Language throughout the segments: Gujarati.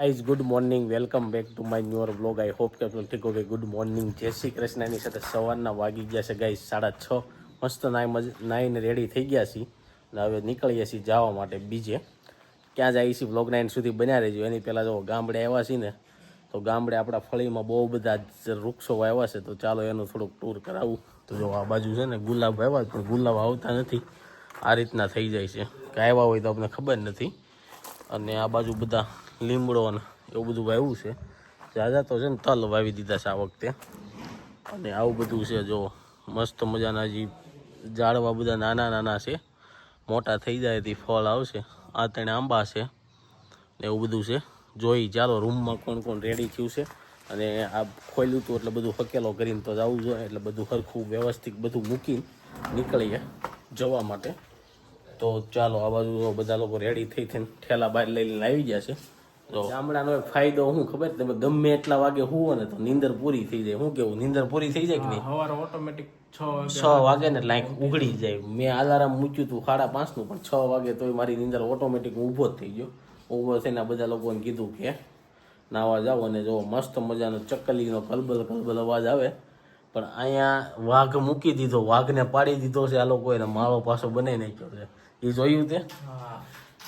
Guys good morning, welcome back to my newer blog. I hope કે તમે ઠીક હો. ગુડ મોર્નિંગ, જય શ્રી કૃષ્ણની સાથે સવારના વાગી ગયા છે ગાઈઝ 6:30. મસ્ત નાઈને રેડી થઈ ગયા છીએ અને હવે નીકળીએ છીએ જવા માટે બીજે. ક્યાં જાય છે બ્લોગ 9 સુધી બન્યા રહેજો. એની પહેલાં જો ગામડે આવ્યા છીએ ને, તો ગામડે આપણા ફળીમાં બહુ બધા વૃક્ષો વાવ્યા છે, તો ચાલો એનું થોડુંક ટૂર કરાવું. તો જો આ બાજુ છે ને ગુલાબ વાવ્યા, પણ ગુલાબ આવતા નથી, આ રીતના થઈ જાય છે કે આવ્યા હોય તો આપણને ખબર નથી. અને આ બાજુ બધા લીમડો ને એવું બધું વાવ્યું છે. ઝાઝા તો છે ને તલ વાવી દીધા છે આ વખતે. અને આવું બધું છે જો, મસ્ત મજાના હજી ઝાડવા બધા નાના નાના છે, મોટા થઈ જાય તે ફળ આવશે. આ ત્રણે આંબા છે ને એવું બધું છે. જોઈ ચાલો રૂમમાં કોણ કોણ રેડી થયું છે. અને આ ખોલ્યું હતું એટલે બધું હકેલો કરીને તો જવું જોઈએ, એટલે બધું સરખું વ્યવસ્થિત બધું મૂકીને નીકળીએ જવા માટે. તો ચાલો આ બાજુ બધા લોકો રેડી થઈ થઈને ઠેલા બહાર લઈને આવી ગયા છે. તો ગામડાનો એક ફાયદો શું ખબર, તમે ગમે એટલા વાગે હુવો ને તો નીંદર પૂરી થઈ જાય. શું કેવું, નીંદર પૂરી થઈ જાય કે નહીં? સવારે ઓટોમેટિક 6 વાગે ને લાઈક ઉઘડી જાય. મેં અલાર્મ મૂક્યું હતું 5:30 પણ 6 વાગે તોય મારી નીંદર ઓટોમેટિક ઊભો જ થઈ ગયો. ઊભો થઈને બધા લોકોને કીધું કે નાવા જાઓ. અને જો મસ્ત મજાનો ચકલીનો કલબલ કલબલ અવાજ આવે. પણ અહીંયા વાઘ મૂકી દીધો, વાઘને પાડી દીધો છે આ લોકોએ, માળો પાછો બનાવી નાખ્યો છે. એ જોયું તે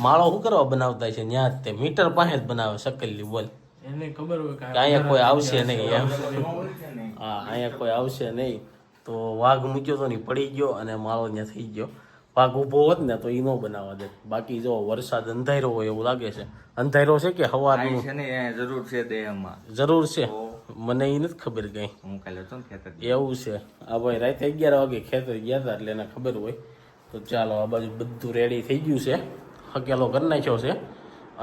માળો શું કરવા બનાવતા છે? ત્યાં જ તે મીટર પાસે જ બનાવે શકલી. બોલ, એને ખબર હોય કે અહીંયા કોઈ આવશે નહીં એમ. હા, અહીંયા કોઈ આવશે નહીં. તો વાઘ મૂક્યો તો નહીં, પડી ગયો અને માળો ત્યાં થઈ ગયો. વાઘ ઊભો હોત ને તો એ ન બનાવવા દે. બાકી જો વરસાદ અંધારો હોય એવું લાગે છે. અંધારો છે કે હવાનું જરૂર છે દેહમાં? જરૂર છે, મને એ નથી ખબર કઈ. હું કાલે તો ખેતર એવું છે. આ ભાઈ રાતે 11 વાગે ખેતર ગયા હતા એટલે એને ખબર હોય. તો ચાલો આ બાજુ બધું રેડી થઈ ગયું છે, હકેલો કરી નાખ્યો છે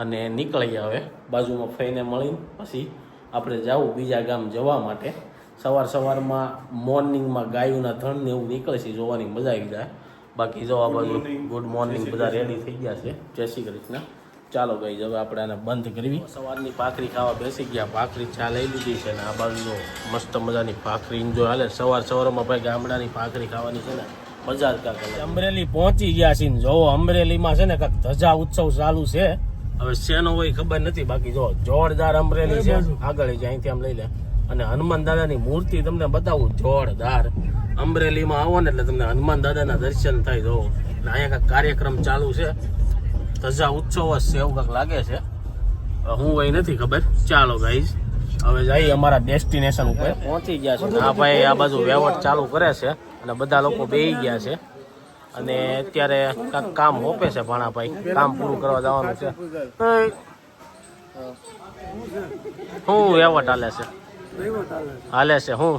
અને નીકળી હવે બાજુમાં ફઈને મળીને પછી આપણે જાવું બીજા ગામ જવા માટે. સવારમાં મોર્નિંગમાં ગાયોના ધણ ને એવું નીકળે છે, જોવાની મજા આવી જાય. બાકી જો આ બાજુ ગુડ મોર્નિંગ બધા રેડી થઈ ગયા છે. જય શ્રી કૃષ્ણ. ચાલો ગાઈઝ હવે આપણે આને બંધ કરવી. સવારની ભાખરી ખાવા બેસી ગયા, ભાખરી ચા લઈ લીધી છે ને આ બાજુ મસ્ત મજાની ભાખરી એન્જોય હાલે. સવારમાં ભાઈ ગામડાની ભાખરી ખાવાની છે ને મજા જ કાંક. અમરેલી પહોંચી ગયા છે ને જો અમરેલીમાં છે ને કાંક ધજા ઉત્સવ ચાલુ છે. હવે શેનો હોય ખબર નથી. બાકી જો જોરદાર અમરેલી છે. આગળ જ અહીંથી આમ લઈ લે. અને હનુમાન દાદાની મૂર્તિ તમને બતાવું, જોરદાર. અમરેલીમાં આવો ને એટલે તમને હનુમાન દાદાના દર્શન થાય. જો અહીંયા કાંઈક કાર્યક્રમ ચાલુ છે, ધજા ઉત્સવ જ છે એવું કાંઈક લાગે છે. હું કઈ નથી ખબર. ચાલો ગાઈઝ હવે જઈએ અમારા ડેસ્ટિનેશન ઉપર. પહોંચી ગયા છે. આ ભાઈ આ બાજુ વ્યવહાર ચાલુ કરે છે અને બધા લોકો બેસી ગયા છે. અને અત્યારે કાંઈક કામ હોપે છે ભાણાભાઈ, કામ પૂરું કરવા જવાનું છે. શું વ્યવહાર હાલે છે હું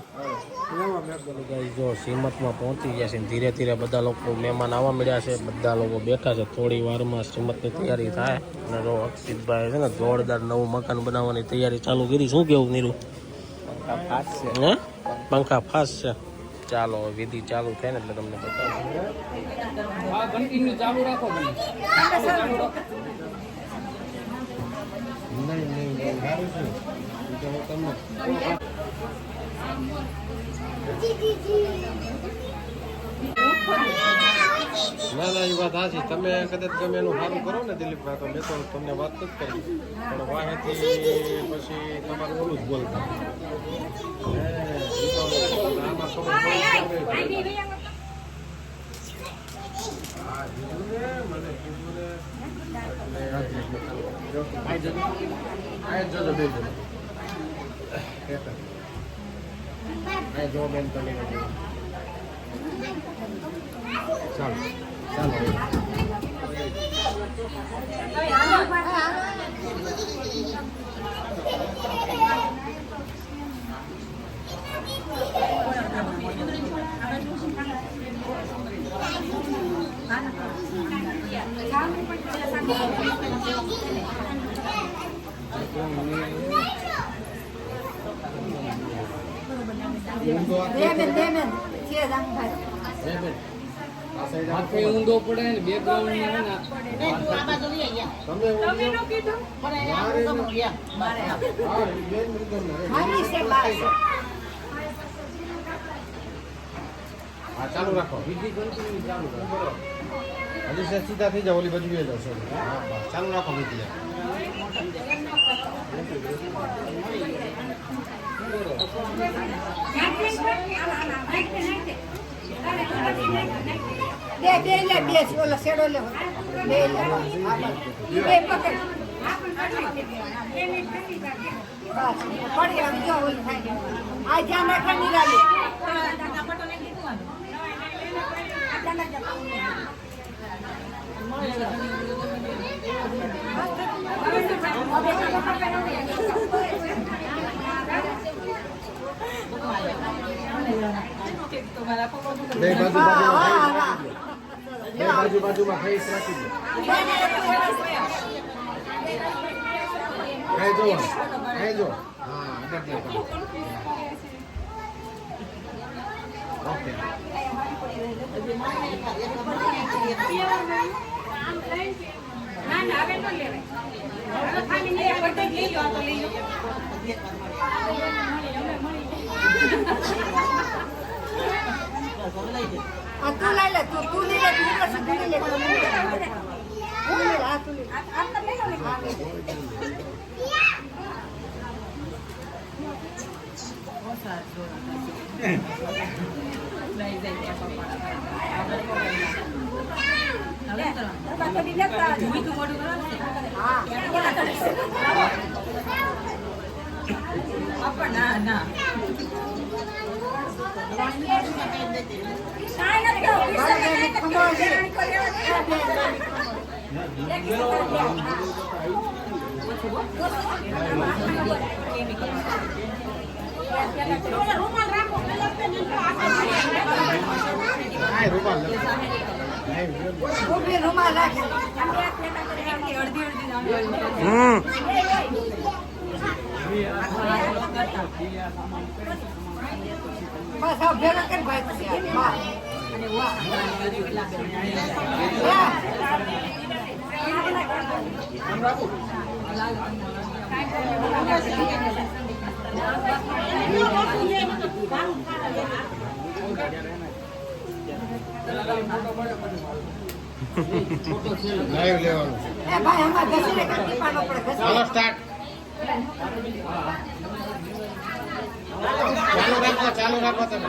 જો શ્રીમતમાં પહોંચી ગયા છે. ધીરે ધીરે બધા લોકો મહેમાન આવવા મળ્યા છે, બધા લોકો બેઠા છે. થોડી વારમાં શ્રીમતની તૈયારી થાય. અને જો અક્ષિતભાઈ છે ને જોરદાર નવું મકાન બનાવવાની તૈયારી ચાલુ કરી. શું કેવું નીરુ? હે, પંખા ફાસ છે. ચાલો વિધિ ચાલુ થાય ને એટલે તમને બતાવું. ના એ વાત સાચી. તમે કદાચ તમે એનું સારું કરો ને દિલીપભાઈ, તો મેં તો તમને વાત નથી કરી, પણ વાહેથી પછી તમારું ઓલું જ બોલતા. આમાં ખબર જો બેન તમે ચાલો ઊંધો પડે ને બેકગ્રાઉન્ડ ચાલુ રાખો. હજી સીધા થઈ જાવ, ઓલી બાજુ જશો. ચાલુ રાખો વિધિ. બે લે બે ઓલો શેડો લે બે લે બે પકડ બસ પડી આમ જો ઓલી થાય આ ધ્યાન રાખે નિરાલી બાજુમાં ફેસ રાખી દો. ખાઈ જો હા ઓકે તું લઈ લે તું લઈ લે તું લઈ લે તું લઈ રૂમાલ રાખે બસ આ ભેગા કરી ભાઈ લાઈવ લેવાનું એ ભાઈ હમણાં ઘસીને કાઢી પાડો પડે ચાલો સ્ટાર્ટ ચાલુ રાખો તમે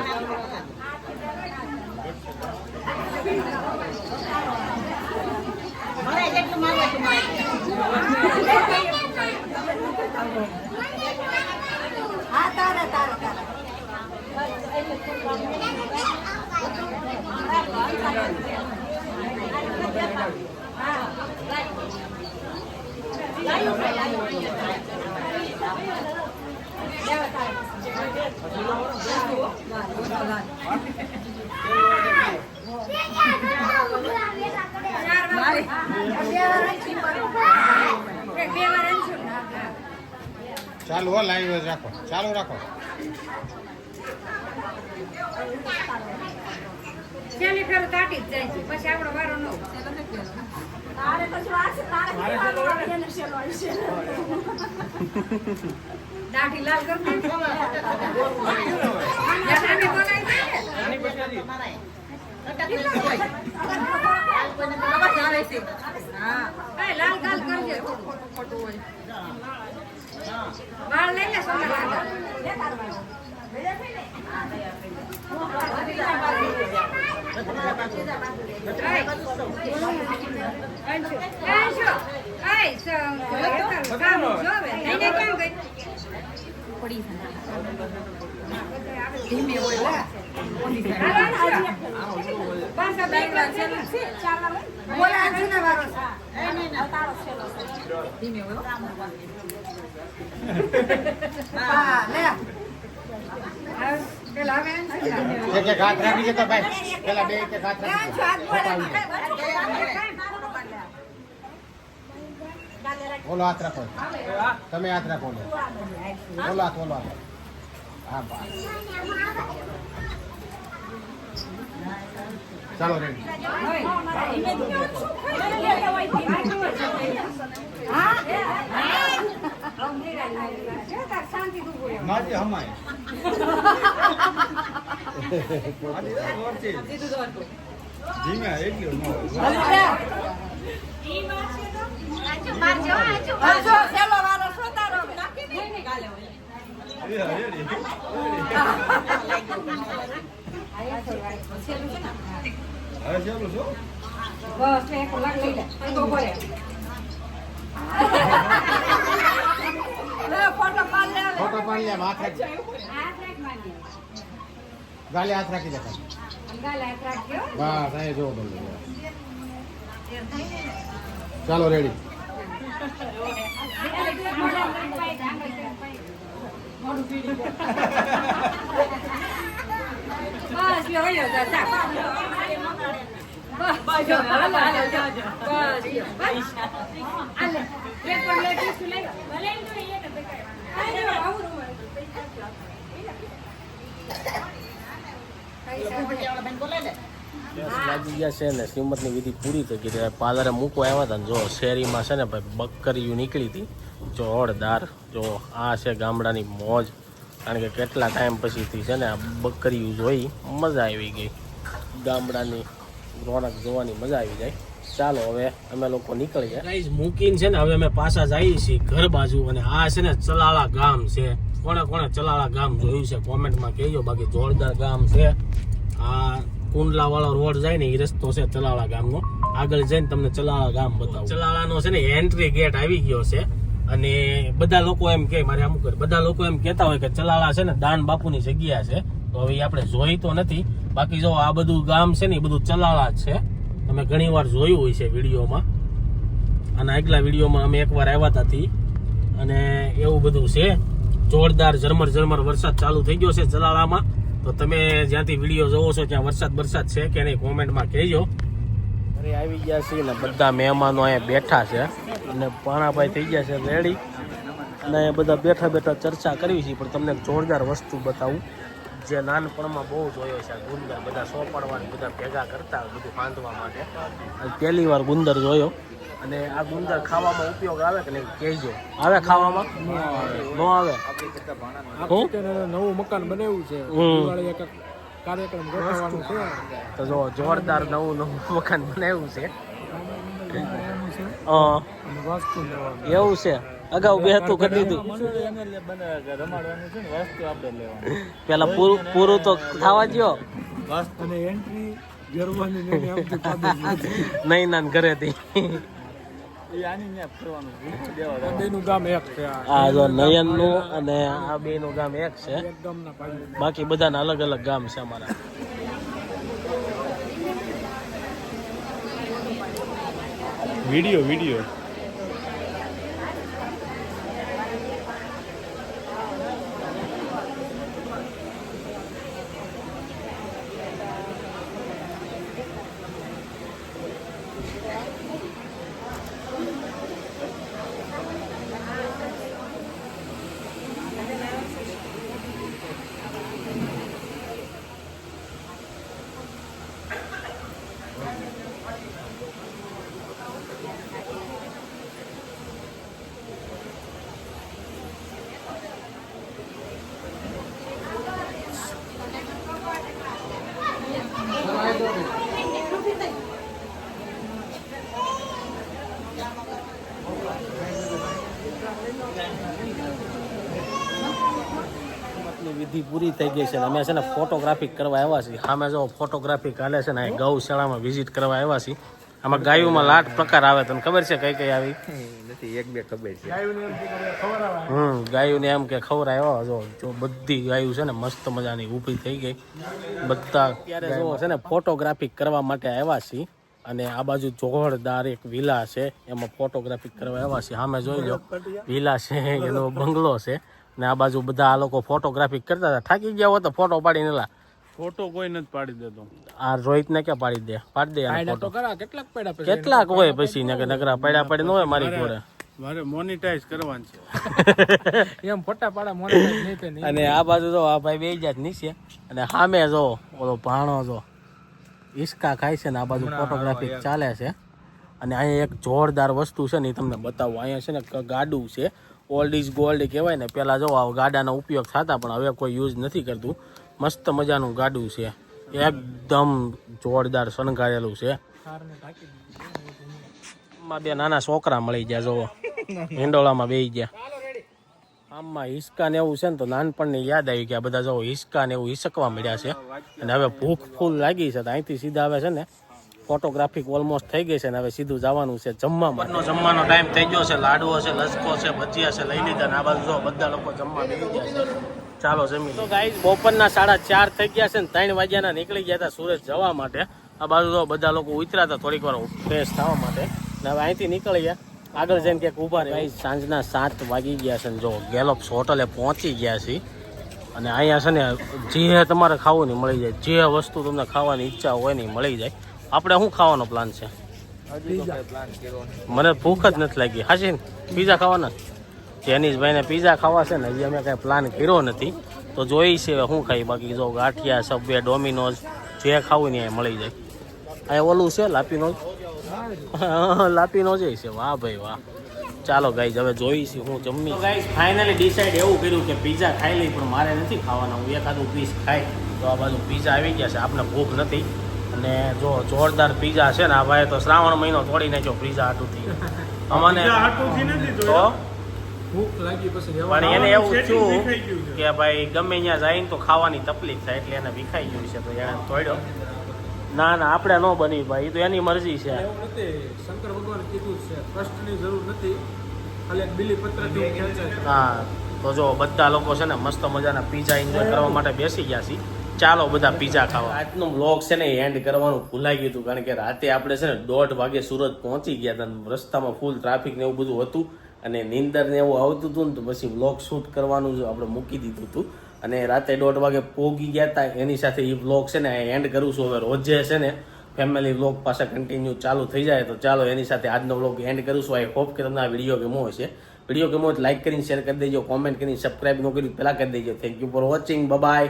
હા તારે તારે તારે ચાલુ હો લાઈવ જ રાખો ચાલુ રાખો છેલ્લી ફેર તાટી જ જાય છે પછી આપણો વારો ન તારે પછી વાસે તારે દાઢી લાલ કર દે જાને બોલાઈ દે આની પછી હા એ લાલ ગાલ કરજે ખોટું હોય વાળ લઈ લે સોના લે તાર વાળ એક એક હાથ રાખી જતો ભાઈ પેલા બે એક એક હાથ ઓલો હાથ રાખો તમે હાથ રાખો ઓલો હાથ હા બસ ચાલો રેડી માજે હમાય ધીમે એટલું ન હવે ચાલો છો બસ એક લાખ લઈ લે તો બોલે ફોટો પાડ લે ફોટો પાડી લે હાથ રાખી હાથ રાખ માની ગાલે હાથ રાખી દે અંગાલા હાથ રાખજો બસ અહીં જો બોલો ચાલો રેડી બસ લ્યો લ્યો જા બસ જો હાલો હાલો જા બસ બસ આલે એક પર લે ટીસ્યુ લઈ ભલે તો એ કે દેખાય આજો આવું લાગી ગયા છે ને શ્રીમતની વિધિ પૂરી થઈ ગઈ પાર્લરે મૂકવા આવ્યા હતા ને જો શેરીમાં છે ને ભાઈ બકરીઓ નીકળી હતી જોરદાર જો આ છે ગામડાની મોજ કારણ કે કેટલા ટાઈમ પછીથી છે ને આ બકરીઓ જોઈ મજા આવી ગઈ ગામડાની રોનક જોવાની મજા આવી જાય ચાલો હવે અમે લોકો નીકળી ગયા ગાઈઝ મૂકીને છે ને હવે અમે પાછા જઈએ છીએ ઘર બાજુ અને આ છે ને ચલાળા ગામ છે કોણે કોણે ચલાળા ગામ જોયું છે કોમેન્ટમાં કહેજો બાકી જોરદાર ગામ છે આ કુંડલા વાળો રોડ જાય ને એ રસ્તો છે ચલાળા ગામનો આગળ જઈને તમને ચલાળા ગામ બતાવું ચલાળાનો છે ને એન્ટ્રી ગેટ આવી ગયો છે અને બધા લોકો એમ કે મારે અમુક બધા લોકો એમ કહેતા હોય કે ચલાળા છે ને દાન બાપુની જગ્યા છે તો હવે આપણે જોઈ તો નથી બાકી જો આ બધું ગામ છે ને એ બધું ચલાળા જ છે તમે ઘણી વાર જોયું હોય છે વિડીયોમાં અને આગલા વિડીયોમાં અમે એકવાર આવ્યા હતા અને એવું બધું છે જોરદાર ઝરમર વરસાદ ચાલુ થઈ ગયો છે ચલાળામાં તો તમે જ્યાંથી વિડીયો જોવો છો ત્યાં વરસાદ છે કે નહીં કોમેન્ટમાં કહેજો અરે આવી ગયા છે ને બધા મહેમાનો અહીંયા બેઠા છે અને પાણાભાઈ થઈ ગયા છે રેડી અને બધા બેઠા ચર્ચા કરવી છે પણ તમને જોરદાર વસ્તુ બતાવું જે નાનપણમાં બહુ જોયો છે ગુંદર બધા સોપાડવાની બધા ભેગા કરતા બધું બાંધવા માટે પહેલી વાર ગુંદર જોયો અને આ ગુંદર ખાવામાં ઉપયોગ આવે કે નહીં કહેજો આવે ખાવામાં ન આવે નવું મકાન બનાવ્યું છે કાર્યક્રમ ગોઠવવાનું છે તો જો જોરદાર નવું મકાન બનાવ્યું છે એવું છે અગાઉ બેહતું કરી દીધું પેલા પૂરું તો થવા દ્યો નહીં ના ઘરેથી આ જો નયન નું અને આ બે નું ગામ એક છે બાકી બધાના અલગ અલગ ગામ છે અમારા વિડીયો વિધિ પૂરી થઈ ગઈ છે અમે છે ને ફોટોગ્રાફી કરવા આવ્યા છીએ સામે જો ફોટોગ્રાફી ચાલે છે ને ગૌશાળામાં વિઝિટ કરવા આવ્યા છીએ આમાં ગાયોમાં લાટ પ્રકાર આવે તને ખબર છે કઈ કઈ આવી નથી એક બે ખબર છે ગાયોને એમ કે ખવડાવ્યા જો બધી ગાયો છે ને મસ્ત મજાની ઊભી થઈ ગઈ બધા અત્યારે જો છે ને ફોટોગ્રાફી કરવા માટે આવ્યા છીએ અને આ બાજુ જોરદાર એક વિલા છે એમાં ફોટોગ્રાફી કરવા આવ્યા છીએ સામે જોઈ લો વિલા છે એનો બંગલો છે ને આ બાજુ બધા આ લોકો ફોટોગ્રાફી કરતા હતા થાકી ગયા હોય તો ફોટો પાડી નેલા ફોટો કોઈ નથી પાડી દેતો આ રોહિત ને ક્યાં પાડી દે ફોટો કેટલાક હોય પછી નગરા પડ્યા પડી ન હોય મારી જોડે મારે મોનેટાઈઝ કરવાનું છે એમ ફોટા પાડા મોનેટાઈઝ નહીં અને આ બાજુ જો આ ભાઈ બે જાત નીચે અને સામે જો ઓલો ભાણો જો ઈસકા ખાય છે ને આ બાજુ ફોટોગ્રાફી ચાલે છે અને અહીંયા એક જોરદાર વસ્તુ છે ને એ તમને બતાવું અહીંયા છે ને ગાડું છે ઓલ્ડ ઇઝ ગોલ્ડ કહેવાય ને પહેલાં જો આ ગાડાનો ઉપયોગ થતા પણ હવે કોઈ યુઝ નથી કરતું મસ્ત મજાનું ગાડું છે એકદમ જોરદાર શણગારેલું છે માં બે નાના છોકરા મળી ગયા જોવો હિંડોળામાં બેસી ગયા આમાં હિસકા ને એવું છે ને તો નાનપણની યાદ આવી કે આ બધા જો હિસકા ને એવું હિસકવા મળ્યા છે અને હવે ભૂખ ફૂલ લાગી છે તો અહીંથી સીધા આવે છે ને ફોટોગ્રાફિક ઓલમોસ્ટ થઈ ગઈ છે ને હવે સીધું જવાનું છે જમવા માટે જમવાનો ટાઈમ થઈ ગયો છે લાડવો છે લસકો છે ભજીયા છે લઈ લીધા ને આ બાજુ જો બધા લોકો જમવા બેસી ગયા છે ચાલો જમી તો ગાઈસ બપોરના 4:30 થઈ ગયા છે ને 3 વાગ્યાના નીકળી ગયા હતા સુરત જવા માટે આ બાજુ તો બધા લોકો ઉતર્યા હતા થોડીક વાર ફ્રેશ થવા માટે ને હવે અહીંથી નીકળી ગયા આગળ જઈને ક્યાંક ઊભા રહે સાંજના 7 વાગી ગયા છે ને જો ગેલોપ્સ હોટલે પહોંચી ગયા છે અને અહીંયા છે ને જે તમારે ખાવું ને મળી જાય જે વસ્તુ તમને ખાવાની ઈચ્છા હોય ને મળી જાય આપણે શું ખાવાનો પ્લાન છે મને ભૂખ જ નથી લાગી હાજી પીઝા ખાવાના જેનીશભાઈને પીઝા ખાવા છે ને હજી અમે કાંઈ પ્લાન કર્યો નથી તો જોઈ છે શું ખાઈ બાકી જો ગાંઠિયા સબવે ડોમિનોઝ જે ખાવું ને એ મળી જાય અહીંયા ઓલું છે લાપીનોઝ લાપીનોઝ છે વાહ ભાઈ વાહ ચાલો ગાઈઝ હવે જોઈશું હું જમી ગાઈઝ ફાઇનલી ડિસાઈડ એવું કર્યું કે પીઝા ખાઈ લઈ પણ મારે નથી ખાવાના હું એકાદું પીસ ખાઈ તો આ બાજુ પીઝા આવી ગયા છે આપણે ભૂખ નથી અને જો જોરદાર પીઝા છે ને આ ભાઈ તો શ્રાવણ મહિનો તોડી નાખ્યો પીઝા હાટુથી અમને તો ભૂખ લાગી પછી પણ એને એવું થયું કે ભાઈ ગમે ત્યાં જાય તો ખાવાની તકલીફ થાય એટલે એને વિખાઈ ગયું છે તો એને તોડ્યો ના ના આપણે ન બની ભાઈ એ તો એની મરજી છે એવું નથી શંકર ભગવાન કીધું છે કષ્ટની જરૂર નથી ખાલી એક બીલીપત્રથી ખેંચાય હા તો જો બધા લોકો છે ને મસ્ત મજાના પીઝા એન્જોય કરવા માટે બેસી ગયા છે ચાલો બધા પીઝા ખાવા આજનો વ્લોગ છે ને એન્ડ કરવાનું ભૂલાઈ ગયું હતું કારણ કે રાતે આપણે છે ને 1:30 વાગે સુરત પહોંચી ગયા હતા રસ્તામાં ફૂલ ટ્રાફિક ને એવું બધું હતું અને નીંદર ને એવું આવતું હતું ને તો પછી વ્લોગ શૂટ કરવાનું જ આપણે મૂકી દીધું હતું અને રાતે 1:30 વાગે પોગી ગયા હતા એની સાથે એ વ્લોગ છે ને એન્ડ કરું છું હવે રોજે છે ને ફેમિલી વ્લોગ પાસે કન્ટિન્યુ ચાલુ થઈ જાય તો ચાલો એની સાથે આજનો વ્લોગ એન્ડ કરું છું આઈ હોપ કે તમને આ વિડીયો ગમ્યો હશે વિડીયો ગમ્યો તો લાઈક કરીને શેર કરી દેજો કોમેન્ટ કરીને સબસ્ક્રાઈબ ન કર્યું પહેલાં કરી દેજો thank you for watching bye